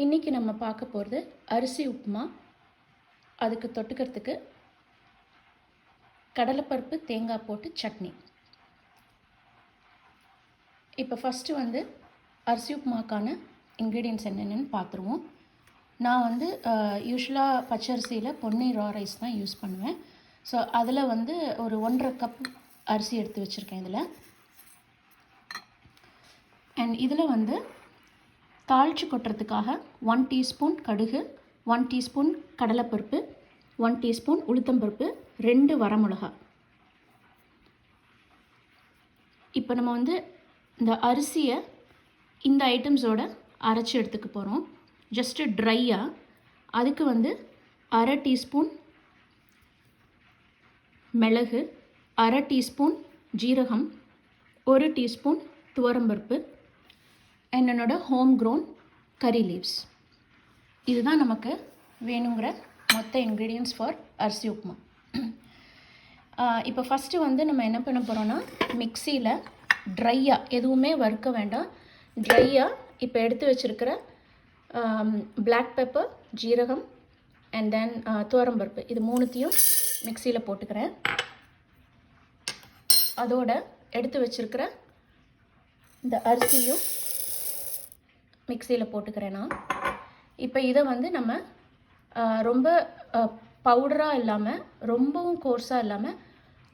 இன்றைக்கி நம்ம பார்க்க போகிறது அரிசி உப்புமா. அதுக்கு தொட்டுக்கிறதுக்கு கடலைப்பருப்பு தேங்காய் போட்டு சட்னி. இப்போ ஃபஸ்ட்டு அரிசி உப்புமாக்கான இன்க்ரீடியன்ட்ஸ் என்னென்னு பார்த்துருவோம். நான் யூஸ்வலாக பச்சரிசியில் பொன்னி ரா ரைஸ் தான் யூஸ் பண்ணுவேன். ஸோ அதில் ஒரு 1.5 கப் அரிசி எடுத்து வச்சுருக்கேன் இதில். அண்ட் இதில் தாளித்து கொட்டுறதுக்காக 1 டீஸ்பூன் கடுகு, 1 டீஸ்பூன் கடலைப்பருப்பு, 1 டீஸ்பூன் உளுத்தம்பருப்பு, 2 வரமிளகா. இப்போ நம்ம இந்த அரிசியை இந்த ஐட்டம்ஸோடு அரைச்சி எடுத்துக்க போகிறோம். ஜஸ்ட்டு ட்ரையாக. அதுக்கு 1/2 டீஸ்பூன் மிளகு, 1/2 டீஸ்பூன் ஜீரகம், 1 டீஸ்பூன் துவரம்பருப்பு, என்னோட ஹோம் க்ரோன் கறி லீவ்ஸ். இதுதான் நமக்கு வேணுங்கிற மொத்த இன்க்ரீடியன்ட்ஸ் ஃபார் அரிசி உப்புமா. இப்போ ஃபஸ்ட்டு நம்ம என்ன பண்ண போகிறோன்னா, மிக்சியில் ட்ரையாக, எதுவுமே வறுக்க வேண்டாம், ட்ரையாக இப்போ எடுத்து வச்சுருக்கிற பிளாக் பெப்பர், ஜீரகம் அண்ட் தென் துவரம்பருப்பு, இது மூணுத்தையும் மிக்சியில் போட்டுக்கிறேன். அதோட எடுத்து வச்சுருக்கிற இந்த அரிசியும் மிக்சியில் போட்டுக்கிறேன்னா, இப்போ இதை நம்ம ரொம்ப பவுடராக இல்லாமல், ரொம்பவும் கோர்ஸாக இல்லாமல்,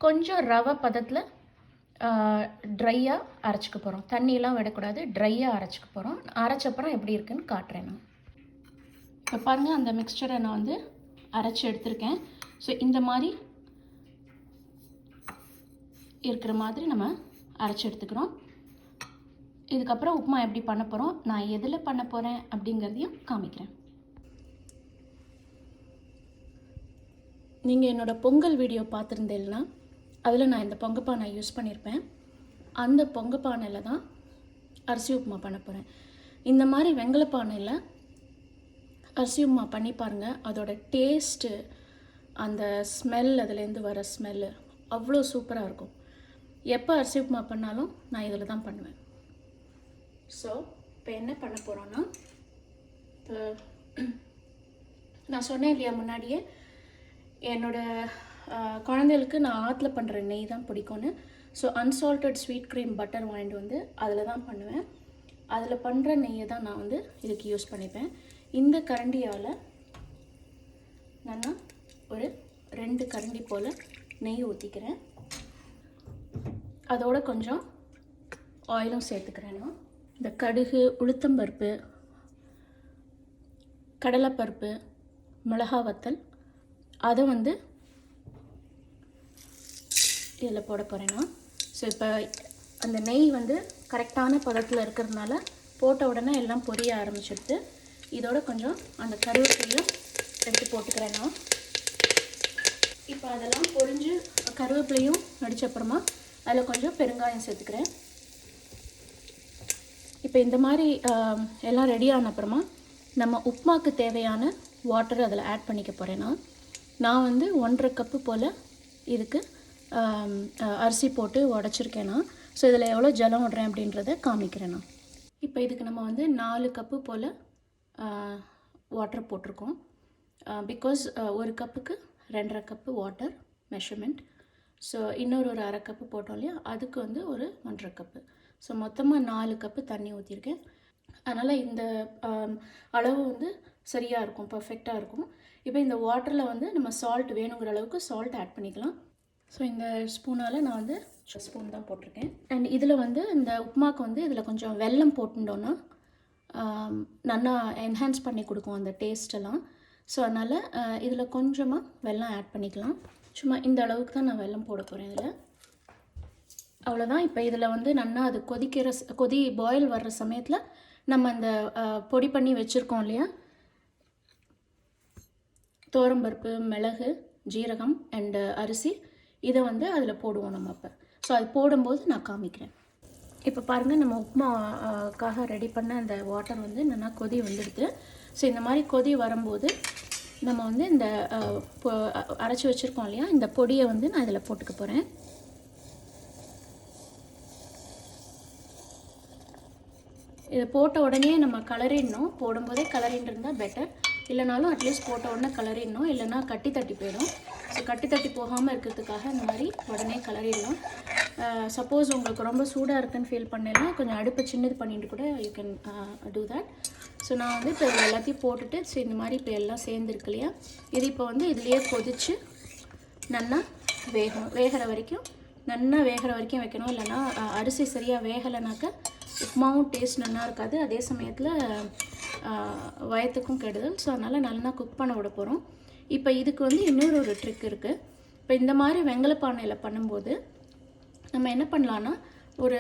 கொஞ்சம் ரவை பதத்தில் ட்ரையாக அரைச்சிக்க போகிறோம். தண்ணியெலாம் விடக்கூடாது, ட்ரையாக அரைச்சிக்க போகிறோம். அரைச்சப்பறம் எப்படி இருக்குன்னு காட்டுறேன் நான். இப்போ பாருங்கள், அந்த மிக்சரை நான் அரைச்சி எடுத்திருக்கேன். ஸோ இந்த மாதிரி இருக்கிற மாதிரி நம்ம அரைச்சி எடுத்துக்கிறோம். இதுக்கப்புறம் உப்புமா எப்படி பண்ண போகிறோம், நான் எதில் பண்ண போகிறேன் அப்படிங்கிறதையும் காமிக்கிறேன். நீங்கள் என்னோடய பொங்கல் வீடியோ பார்த்துருந்தேன்னா அதில் நான் இந்த பொங்கப்பானை யூஸ் பண்ணியிருப்பேன். அந்த பொங்கப்பானையில் தான் அரிசி உப்புமா பண்ண போகிறேன். இந்த மாதிரி வெங்கல பானையில் அரிசி உப்புமா பண்ணி பாருங்கள். அதோட டேஸ்ட்டு, அந்த ஸ்மெல், அதுலேருந்து வர ஸ்மெல்லு அவ்வளோ சூப்பராக இருக்கும். எப்போ அரிசி உப்புமா பண்ணாலும் நான் இதில் தான் பண்ணுவேன். ஸோ இப்போ என்ன பண்ண போகிறோன்னா, இப்போ நான் சொன்னேன் இல்லையா முன்னாடியே, என்னோடய குழந்தைகளுக்கு நான் ஆற்றுல பண்ணுற நெய் தான் பிடிக்கும்னு. So unsalted sweet cream butter வாங்கிட்டு அதில் தான் பண்ணுவேன். அதில் பண்ணுற நெய்யை தான் நான் இதுக்கு யூஸ் பண்ணிப்பேன். இந்த கரண்டியால் நான் ஒரு 2 கரண்டி போல் நெய் ஊற்றிக்கிறேன். அதோட கொஞ்சம் ஆயிலும் சேர்த்துக்கிறேன். நான் இந்த கடுகு, உளுத்தம்பருப்பு, கடலைப்பருப்பு, மிளகா வத்தல், அதை இதில் போட போகிறேன்னா. ஸோ இப்போ அந்த நெய் கரெக்டான பதத்தில் இருக்கிறதுனால போட்ட உடனே எல்லாம் பொரிய ஆரம்பிச்சிடுது. இதோட கொஞ்சம் அந்த கருவேப்பிலையும் எடுத்து போட்டுக்கிறேன்னா. இப்போ அதெல்லாம் பொரிஞ்சு கருவேப்பிலையும் நடிச்சப்புறமா அதில் கொஞ்சம் பெருங்காயம் சேர்த்துக்கிறேன். இப்போ இந்த மாதிரி எல்லாம் ரெடி ஆன அப்புறமா நம்ம உப்புமாவுக்கு தேவையான வாட்டர் அதில் ஆட் பண்ணிக்க போகிறேன்னா, நான் 1.5 கப்பு போல் இதுக்கு அரிசி போட்டு உடச்சிருக்கேன்னா. ஸோ இதில் எவ்வளோ ஜலம் விடுறேன் அப்படின்றத காமிக்கிறேன் நான். இப்போ இதுக்கு நம்ம 4 கப்பு போல் வாட்டர் போட்டிருக்கோம். பிகாஸ் 1 கப்புக்கு 2.5 கப்பு வாட்டர் மெஷர்மெண்ட். ஸோ இன்னொரு 1/2 கப்பு போட்டோம் இல்லையா, அதுக்கு ஒரு 1.5 கப்பு. ஸோ மொத்தமாக 4 கப்பு தண்ணி ஊற்றிருக்கேன். அதனால் இந்த அளவு சரியாக இருக்கும், பர்ஃபெக்டாக இருக்கும். இப்போ இந்த வாட்டரில் நம்ம சால்ட் வேணுங்கிற அளவுக்கு சால்ட் ஆட் பண்ணிக்கலாம். ஸோ இந்த ஸ்பூனால் நான் ஸ்பூன் தான் போட்டிருக்கேன். அண்ட் இதில் இந்த உப்புமாவுக்கு இதில் கொஞ்சம் வெல்லம் போட்டுட்டோன்னா நல்லா என்ஹான்ஸ் பண்ணி கொடுக்கும் அந்த டேஸ்ட்டெல்லாம். ஸோ அதனால் இதில் கொஞ்சமாக வெல்லம் ஆட் பண்ணிக்கலாம். சும்மா இந்த அளவுக்கு தான் நான் வெல்லம் போட போகிறேன் இதில். அவ்வளோதான். இப்போ இதில் நல்லா அது கொதி பாயில் வர்ற சமயத்தில் நம்ம அந்த பொடி பண்ணி வச்சுருக்கோம் இல்லையா, துவரம்பருப்பு, மிளகு, ஜீரகம் அண்டு அரிசி, இதை அதில் போடுவோம் நம்ம அப்போ. ஸோ அது போடும்போது நான் காமிக்கிறேன். இப்போ பாருங்கள், நம்ம உப்புமாக்காக ரெடி பண்ண அந்த வாட்டர் நல்லா கொதி வந்துடுது. ஸோ இந்த மாதிரி கொதி வரும்போது நம்ம இந்த அரைச்சி வச்சுருக்கோம் இல்லையா, இந்த பொடியை நான் இதில் போட்டுக்க போகிறேன். இது போட்ட உடனே நம்ம கலரிடணும். போடும்போதே கலரின்னு இருந்தால் பெட்டர். இல்லைனாலும் அட்லீஸ்ட் போட்ட உடனே கலரிடணும், இல்லைனா கட்டி தட்டி போயிடும். ஸோ கட்டி தட்டி போகாமல் இருக்கிறதுக்காக இந்த மாதிரி உடனே கலரிடணும். சப்போஸ் உங்களுக்கு ரொம்ப சூடாக இருக்குன்னு ஃபீல் பண்ணலாம், கொஞ்சம் அடுப்பை சின்னது பண்ணிட்டு கூட you can do that. So நான் வந்து இப்போ எல்லாத்தையும் போட்டுட்டு சரி இந்த மாதிரி இப்போ எல்லாம் சேர்ந்துருக்கு இல்லையா, இது இப்போ வந்து இதுலேயே கொதித்து நல்லா வேகிற வரைக்கும் நல்லா வேகிற வரைக்கும் வைக்கணும். இல்லைனா அரிசி சரியாக வேகலைனாக்கா உப்புமாவும் டேஸ்ட் நல்லா இருக்காது, அதே சமயத்தில் வயத்துக்கும் கெடுதல். ஸோ அதனால் நல்லா குக் பண்ண விட போகிறோம். இப்போ இதுக்கு வந்து இன்னொரு ஒரு ட்ரிக் இருக்குது. இப்போ இந்த மாதிரி வெங்கல பானையில் பண்ணும்போது நம்ம என்ன பண்ணலான்னா, ஒரு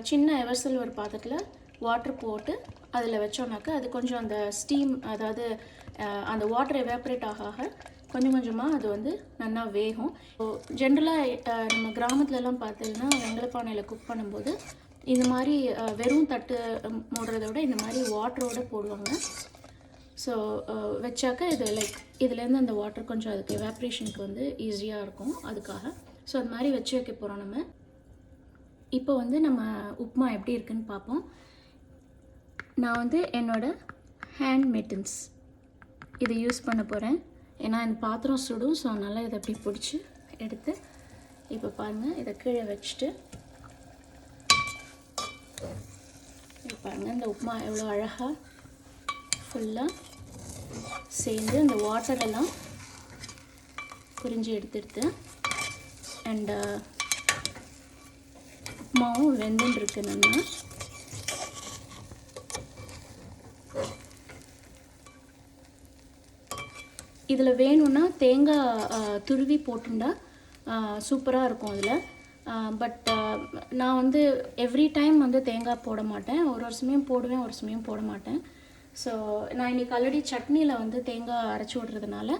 சின்ன எவர்சல் ஒரு பாத்திரத்தில் வாட்டர் போட்டு அதில் வச்சோன்னாக்கா அது கொஞ்சம் அந்த ஸ்டீம், அதாவது அந்த வாட்டர் எவாப்ரேட் ஆக கொஞ்சம் கொஞ்சமாக அது வந்து நல்லா வேகும். ஜென்ரலாக நம்ம கிராமத்துலலாம் பார்த்தீங்கன்னா வெங்கலப்பானையில் குக் பண்ணும்போது இந்த மாதிரி வெறும் தட்டு மூடுறத விட இந்த மாதிரி வாட்டரோடு போடுவாங்க. ஸோ வச்சாக்க இது லைக் இதுலேருந்து அந்த வாட்டர் கொஞ்சம் அதுக்கு எவாப்ரேஷனுக்கு வந்து ஈஸியாக இருக்கும், அதுக்காக. ஸோ அது மாதிரி வச்சு வைக்க போகிறோம் நம்ம. இப்போ வந்து நம்ம உப்புமா எப்படி இருக்குன்னு பார்ப்போம். நான் வந்து என்னோடய ஹேண்ட் மிட்டன்ஸ் இதை யூஸ் பண்ண போகிறேன். ஏன்னா இந்த பாத்திரம் சுடும். ஸோ அதனால் இதை அப்படி பிடிச்சி எடுத்து இப்போ பாருங்கள், இதை கீழே வச்சுட்டு பாருங்கள் இந்த உப்புமா எவ்வளோ அழகாக ஃபுல்லாக சேர்ந்து அந்த வாட்டரெல்லாம் புரிஞ்சு எடுத்துடுது. அண்டு உப்புமாவும் வெந்துன்னு இருக்கு நல்லா. இதில் வேணும்னா தேங்காய் துருவி போட்டுண்டா சூப்பராக இருக்கும் அதில். பட் நான் வந்து எவ்ரி டைம் வந்து தேங்காய் போட மாட்டேன். ஒரு சமயம் போடுவேன், ஒரு சமயம் போட மாட்டேன். ஸோ நான் இன்றைக்கி ஆல்ரெடி சட்னியில் வந்து தேங்காய் அரைச்சி விட்றதுனால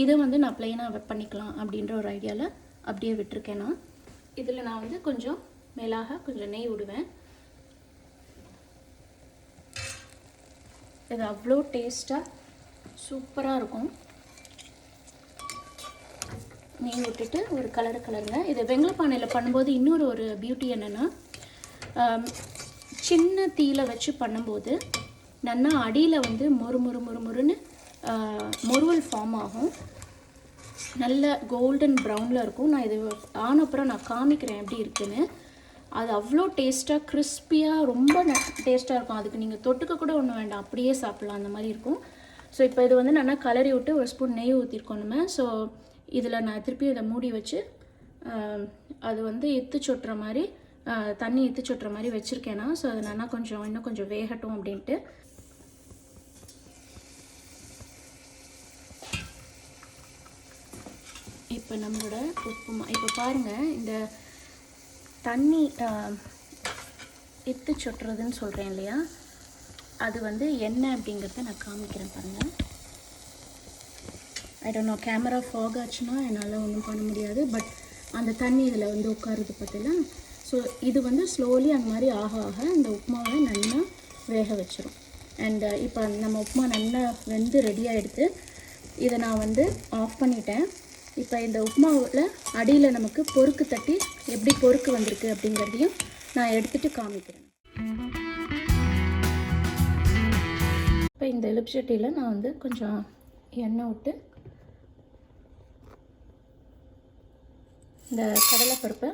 இதை வந்து நான் ப்ளைனாக பண்ணிக்கலாம் அப்படின்ற ஒரு ஐடியாவில் அப்படியே விட்டுருக்கேன். நான் இதில் நான் வந்து கொஞ்சம் மேலாக கொஞ்சம் நெய் விடுவேன். இது அவ்வளோ டேஸ்ட்டாக சூப்பராக இருக்கும். நெய் விட்டுட்டு ஒரு கலருங்க. இது வெங்கலப்பானையில் பண்ணும்போது இன்னொரு ஒரு பியூட்டி என்னென்னா, சின்ன தீயில வச்சு பண்ணும்போது நல்லா அடியில் வந்து மொறுன்னு மொறுவல் ஃபார்ம் ஆகும். நல்ல கோல்டன் ப்ரௌனில் இருக்கும். நான் இது ஆனப்புறம் நான் காமிக்கிறேன் எப்படி இருக்குன்னு. அது அவ்வளோ டேஸ்ட்டாக கிறிஸ்பியாக ரொம்ப டேஸ்ட்டாக இருக்கும். அதுக்கு நீங்கள் தொட்டுக்க கூட ஒன்றும் வேண்டாம், அப்படியே சாப்பிட்லாம், அந்த மாதிரி இருக்கும். ஸோ இப்போ இது வந்து நல்லா கலரி விட்டு ஒரு ஸ்பூன் நெய் ஊற்றிருக்கோம் நம்ம. ஸோ இதில் நான் திருப்பி இதை மூடி வச்சு அது வந்து எத்து சொட்டுற மாதிரி தண்ணி எத்து சொட்டுற மாதிரி வச்சுருக்கேன்னா, ஸோ அது நல்லா இன்னும் கொஞ்சம் வேகட்டும் அப்படின்ட்டு. இப்போ நம்மளோட உப்புமா இப்போ பாருங்கள், இந்த தண்ணி எத்து சொட்டுறதுன்னு சொல்கிறேன் இல்லையா, அது வந்து என்ன அப்படிங்கிறத நான் காமிக்கிறேன் பாருங்கள். I don't know, camera fog ஆச்சுன்னா என்னால் ஒன்றும் பண்ண முடியாது. பட் அந்த தண்ணி இதில் வந்து உட்காருது பார்த்தீங்களா. ஸோ இது வந்து ஸ்லோலி அந்த மாதிரி ஆக இந்த உப்புமாவை நல்லா வேக வச்சிரும். அண்டு இப்போ நம்ம உப்புமா நல்லா வெந்து ரெடியாக எடுத்து இதை நான் வந்து ஆஃப் பண்ணிட்டேன். இப்போ இந்த உப்புமாவில் அடியில் நமக்கு பொறுக்கு தட்டி எப்படி பொறுக்கு வந்திருக்கு அப்படிங்கிறதையும் நான் எடுத்துகிட்டு காமிக்கிறேன். இப்போ இந்த எலுமிச்சட்டியில் நான் வந்து கொஞ்சம் எண்ணெய் விட்டு இந்த கடலைப்பருப்பை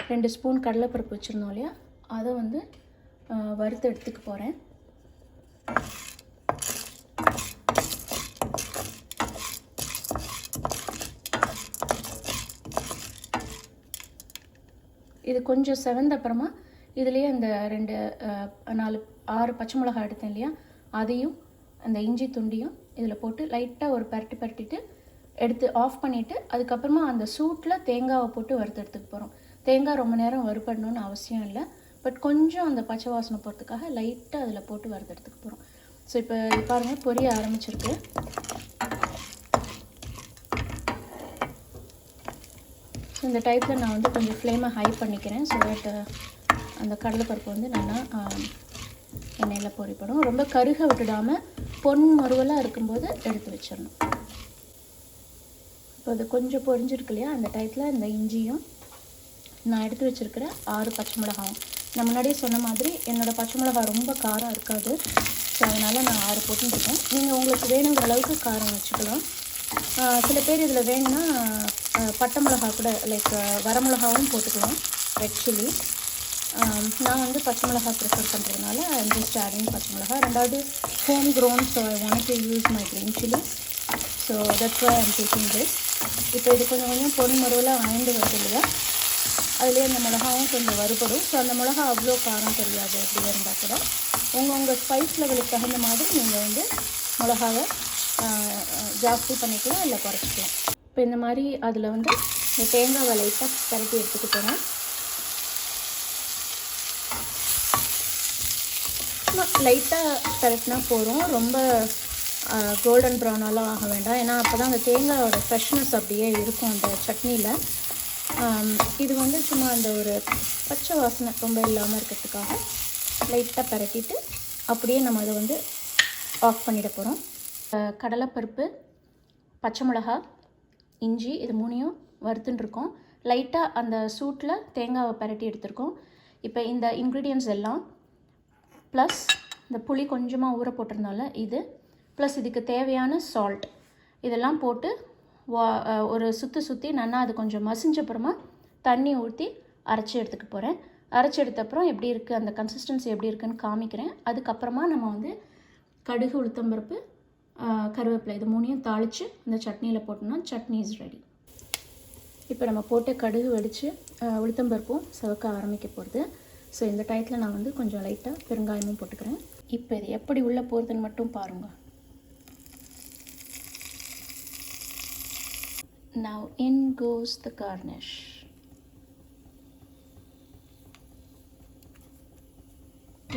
2 ஸ்பூன் கடலைப்பருப்பு வச்சுருந்தோம் இல்லையா, அதை வந்து வறுத்து எடுத்துக்க போகிறேன். இது கொஞ்சம் செவந்த அப்புறமா இதுலேயே அந்த 6 பச்சை மிளகாய் எடுத்தேன் இல்லையா, அதையும் அந்த இஞ்சி துண்டியும் இதில் போட்டு லைட்டாக ஒரு பரட்டிட்டு எடுத்து ஆஃப் பண்ணிவிட்டு அதுக்கப்புறமா அந்த சூட்டில் தேங்காவை போட்டு வறுத்து எடுத்துக்க போகிறோம். தேங்காய் ரொம்ப நேரம் வறுபடணும்னு அவசியம் இல்லை, பட் கொஞ்சம் அந்த பச்சை வாசனை போகிறதுக்காக லைட்டாக அதில் போட்டு வறுத்து எடுத்துக்க போகிறோம். ஸோ இப்போ பாருங்கள் பொரிய ஆரம்பிச்சிருக்கு. ஸோ இந்த டைப்பில் நான் வந்து கொஞ்சம் ஃப்ளேமை ஹை பண்ணிக்கிறேன். ஸோ தட் அந்த கடலைப்பருப்பு வந்து நல்லா எண்ணெயில் பொரிப்படும். ரொம்ப கருக விட்டுடாமல் பொன் மறுவலாக இருக்கும்போது எடுத்து வச்சிடணும். இப்போ அது கொஞ்சம் பொரிஞ்சிருக்கு இல்லையா, அந்த டைத்தில் இந்த இஞ்சியும் நான் எடுத்து வச்சுருக்கிற 6 பச்சை மிளகாயும் நான் முன்னாடியே சொன்ன மாதிரி என்னோடய பச்சை மிளகா ரொம்ப காரம் இருக்காது. ஸோ அதனால் நான் 6 போட்டுருக்கேன். நீங்கள் உங்களுக்கு வேணுங்கிற அளவுக்கு காரம் வச்சுக்கலாம். சில பேர் இதில் வேணும்னா பட்டை மிளகா கூட லைக் வரமிளகாவும் போட்டுக்கலாம், ரெட் சில்லி. நான் வந்து பச்சை மிளகா ப்ரிஃபர் பண்ணுறதுனால ஜஸ்ட் ஆடிங் பச்சை மிளகா. ரெண்டாவது home grown, so I want to use my green chillies. So that's why I'm taking this. இப்போ இது கொஞ்சம் கொஞ்சம் பொன்முருவில் ஆய்ந்து வருது இல்லையா, அதுலேயே அந்த மிளகாவும் கொஞ்சம் வறுபடும். ஸோ அந்த மிளகா அவ்வளோ காரம் தெரியாது. அப்படியே இருந்தால் கூட உங்கள் ஸ்பைஸ் லெவலுக்கு தகுந்த மாதிரி நீங்கள் வந்து மிளகாவை ஜாஸ்தி பண்ணிக்கலாம், இல்லை குறைச்சிக்கலாம். இப்போ இந்த மாதிரி அதில் வந்து இந்த தேங்காவை லைட்டாக பரட்டி எடுத்துக்க போகிறேன். லைட்டாக பரட்டினா போதும், ரொம்ப கோல்டன் ப்ரௌனாலாம் ஆக வேண்டாம். ஏன்னா அப்போ தான் அந்த தேங்காயோட ஃப்ரெஷ்னஸ் அப்படியே இருக்கும் அந்த சட்னியில். இது வந்து சும்மா அந்த ஒரு பச்சை வாசனை ரொம்ப இல்லாமல் இருக்கிறதுக்காக லைட்டாக பரட்டிட்டு அப்படியே நம்ம அதை வந்து ஆஃப் பண்ணிட போகிறோம். கடலைப்பருப்பு, பச்சை மிளகா, இஞ்சி இது 3யும் வறுத்துட்டுருக்கோம். லைட்டாக அந்த சூட்டில் தேங்காவை பரட்டி எடுத்துருக்கோம். இப்போ இந்த இன்க்ரீடியன்ட்ஸ் எல்லாம் ப்ளஸ் இந்த புளி கொஞ்சமாக ஊற போட்டிருந்தால இது, ப்ளஸ் இதுக்கு தேவையான சால்ட் இதெல்லாம் போட்டு ஒரு சுற்றி நல்லா அது கொஞ்சம் மசிஞ்சப்புறமா தண்ணி ஊற்றி அரைச்சி எடுத்துக்க போகிறேன். அரைச்சி எடுத்தப்புறம் எப்படி இருக்குது, அந்த கன்சிஸ்டன்சி எப்படி இருக்குதுன்னு காமிக்கிறேன். அதுக்கப்புறமா நம்ம வந்து கடுகு, உளுத்தம்பருப்பு, கருவேப்பிலை இது 3யும் தாளித்து அந்த சட்னியில் போட்டோம்னா சட்னி இஸ் ரெடி. இப்போ நம்ம போட்டு கடுகு வெடித்து உளுத்தம்பருப்பும் சிவக்க ஆரம்பிக்க போகிறது. ஸோ இந்த டயத்தில் நான் வந்து கொஞ்சம் லைட்டாக பெருங்காயமும் போட்டுக்கிறேன். இப்போ இது எப்படி உள்ளே போகிறதுன்னு மட்டும் பாருங்கள். Now in goes the garnish.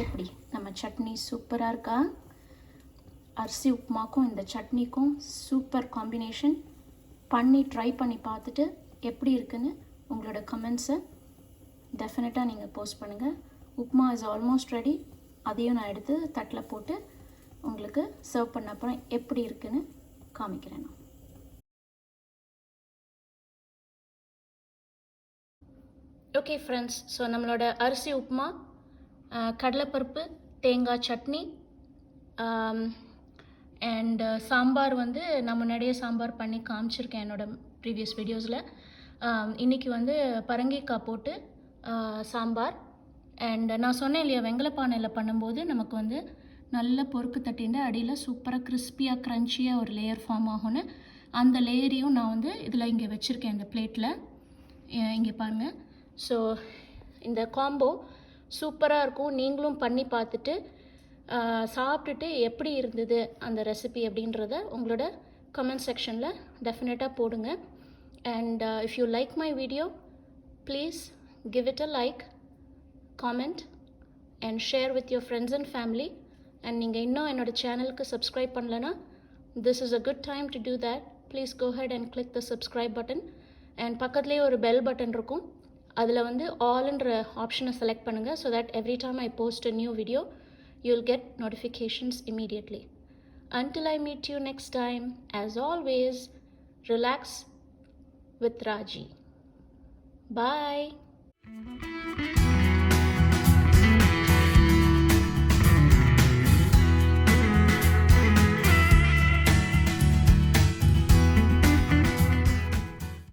எப்படி நம்ம சட்னி சூப்பராக இருக்கா? அரிசி உப்புமாக்கும் இந்த சட்னிக்கும் சூப்பர் காம்பினேஷன். ட்ரை பண்ணி பார்த்துட்டு எப்படி இருக்குன்னு உங்களோட கமெண்ட்ஸை டெஃபினட்டாக நீங்கள் போஸ்ட் பண்ணுங்கள். Upma is almost ready. அதையும் நான் எடுத்து தட்டில் போட்டு உங்களுக்கு சர்வ் பண்ண அப்புறம் எப்படி இருக்குன்னு காமிக்கிறேன் நான். ஓகே ஃப்ரெண்ட்ஸ், ஸோ நம்மளோட அரிசி உப்புமா, கடலைப்பருப்பு, தேங்காய் சட்னி அண்ட் சாம்பார் வந்து நான் முன்னாடியே சாம்பார் பண்ணி காமிச்சிருக்கேன் என்னோடய ப்ரீவியஸ் வீடியோஸில். இன்றைக்கி வந்து பரங்கிக்காய் போட்டு சாம்பார். அண்ட் நான் சொன்னேன் இல்லையா, வெங்கலப்பானையில் பண்ணும்போது நமக்கு வந்து நல்ல பொறுக்கு தட்டின்ற அடியில் சூப்பராக கிறிஸ்பியாக க்ரன்ச்சியாக ஒரு லேயர் ஃபார்ம் ஆகும்னு, அந்த லேயரையும் நான் வந்து இதில் இங்கே வச்சுருக்கேன் இந்த பிளேட்டில். இங்கே பாருங்கள். ஸோ இந்த காம்போ சூப்பராக இருக்கும். நீங்களும் பண்ணி பார்த்துட்டு சாப்பிட்டுட்டு எப்படி இருந்தது அந்த ரெசிபி அப்படின்றத உங்களோட கமெண்ட் செக்ஷனில் டெஃபினட்டாக போடுங்க. And if you like my video, please give it a like, comment and share with your friends and family. And நீங்கள் இன்னும் என்னோட சேனலுக்கு சப்ஸ்கிரைப் பண்ணலனா, this is a good time to do that. Please go ahead and click the subscribe button. And பக்கத்துலேயே ஒரு bell button இருக்கும், அதில் வந்து ஆல்ன்ற ஆப்ஷனை செலக்ட் பண்ணுங்கள். so that every time I post a new video, you'll get notifications immediately. Until I meet you next time, as always, relax with Raji. Bye.